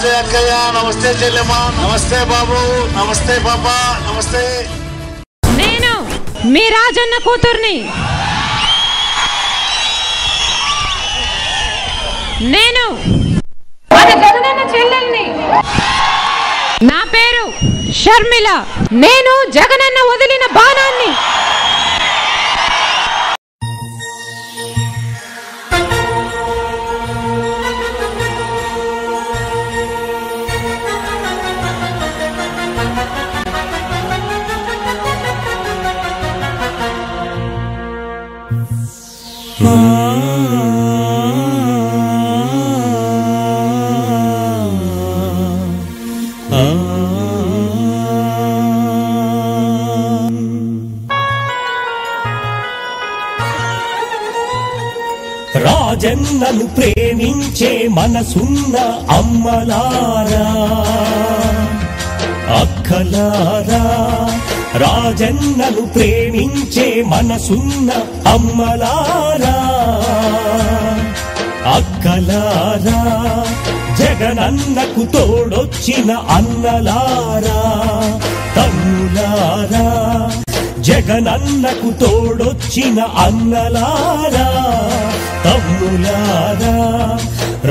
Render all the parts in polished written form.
నమస్తే అక్కయ్య, నమస్తే చెల్లెమ్మా, నమస్తే బాబు, నమస్తే పాపా, నమస్తే. నేను మీ రాజన్న కూతుర్ని. నేను మన జగనన్న చెల్లెల్ని. నా పేరు షర్మిల. నేను జగనన్న వదిలిన బాణాన్ని. రాజన్నను ప్రేమించే మనసున్న అమ్మలారా, అక్కలారా, రాజన్నను ప్రేమించే మనసున్న అమ్మలారా, అక్కలారా, జగనన్నకు తోడొచ్చిన అన్నలారా, తమ్ములారా, జగనన్నకు తోడొచ్చిన అన్నలారా, తమ్ములారా,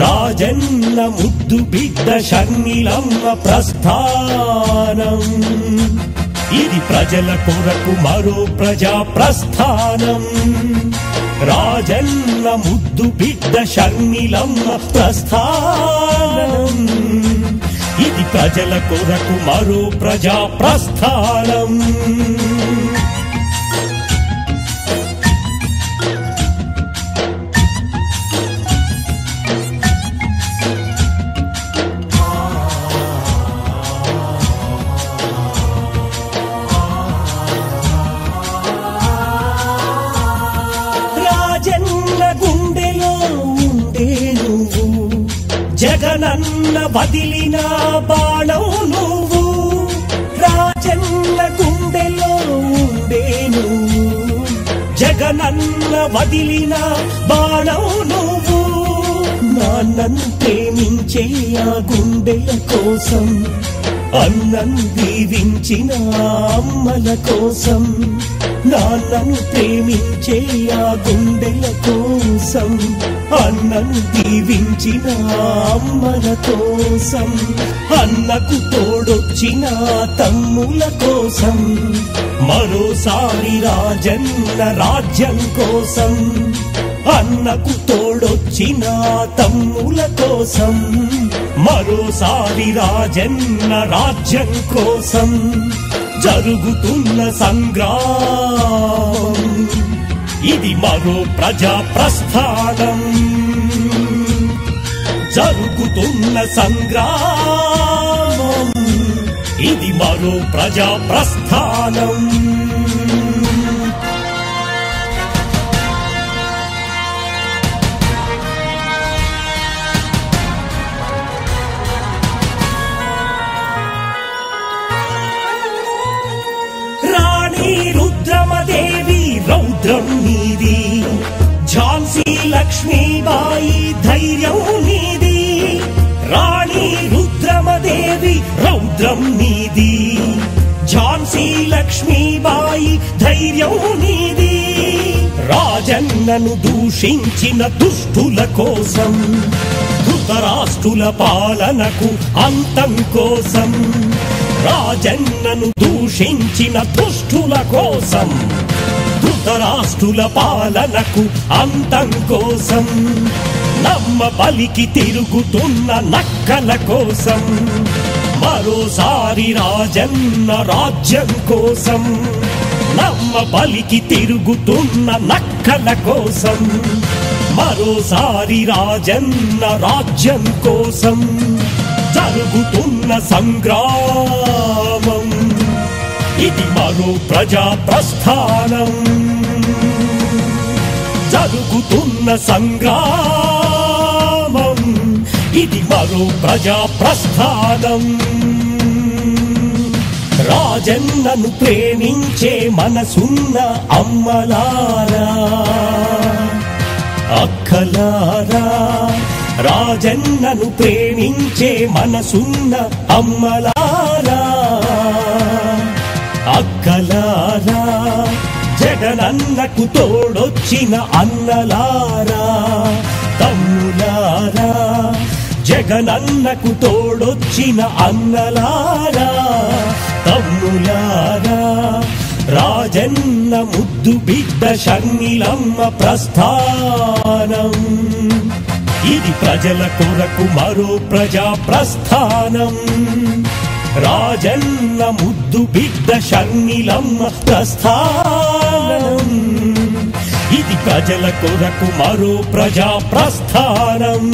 రాజన్న ముద్దు బిడ్డ షర్మిలమ్మ ప్రస్థానం. ఇది ప్రజల కొరకు మరో ప్రజా ప్రస్థానం. రాజన్న ముద్దు బిడ్డ షర్మిలమ్మ ప్రస్థానం. ఇది ప్రజల కొరకు మరో ప్రజా ప్రస్థానం. జగనన్న వదిలిన బాణం నువ్వు, రాజన్న గుండెలో ఉండే నువ్వు. జగనన్న వదిలిన బాణం నువ్వు, నాన్నను ప్రేమించే ఆ గుండెల కోసం, అన్నను దీవించిన అమ్మల కోసం. నాన్నను ప్రేమించే ఆ గుండెల కోసం, అన్నను దీవించిన అమ్మల కోసం. అన్నకు తోడొచ్చిన తమ్ముల కోసం, మరోసారి రాజన్న రాజ్యం కోసం. అన్నకు తోడొచ్చిన తమ్ముల కోసం, మరోసారి రాజన్న రాజ్యం కోసం. జరుగుతున్న సంగ్రామం ఇది మరో ప్రజా ప్రస్థానం. జరుగుతున్న సంగ్రామం ఇది మరో ప్రజా ప్రస్థానం. రుద్రమదేవి రౌద్రం నీది, ఝాన్సీ లక్ష్మీబాయి ధైర్యం నీది. రాణి రుద్రమదేవి రౌద్రం నీది, ఝాన్సీ లక్ష్మీబాయి ధైర్యం నీది. రాజన్నను దూషించిన దుష్టుల కోసం, ధృతరాష్ట్రుల పాలనకు అంతం కోసం. రాజన్నను దూషించిన దుష్టుల కోసం, ధృతరాష్ట్రుల పాలనకు అంతం కోసం. నమ్మ పలికి తిరుగుతున్న నక్కల కోసం, మరోసారి రాజన్న రాజ్యం కోసం. నమ్మ పలికి తిరుగుతున్న నక్కల కోసం, మరోసారి రాజన్న రాజ్యం కోసం. జరుగుతున్న సంగ్రామం ఇది మరో ప్రజా ప్రస్థానం. జరుగుతున్న సంగ్రామం ఇది మరో ప్రజా ప్రస్థానం. రాజన్నను ప్రేమించే మనసున్న అమ్మలారా, అక్కలారా, రాజన్నను ప్రేమించే మనసున్న అమ్మలారా అక్కలారా జగనన్నకు తోడొచ్చిన అన్నలారా తమ్ములారా జగనన్నకు తోడొచ్చిన అన్నలారా తమ్ములారా రాజన్న ముద్దు బిడ్డ షర్మిలమ్మ ప్రస్థానం ఇది ప్రజల కొరకు మరో ప్రజా ప్రస్థానం రాజన్న ముద్దు బిడ్డ షర్మిలమ్మ ప్రస్థానం ఇది ప్రజల కొరకు మరో ప్రజా ప్రస్థానం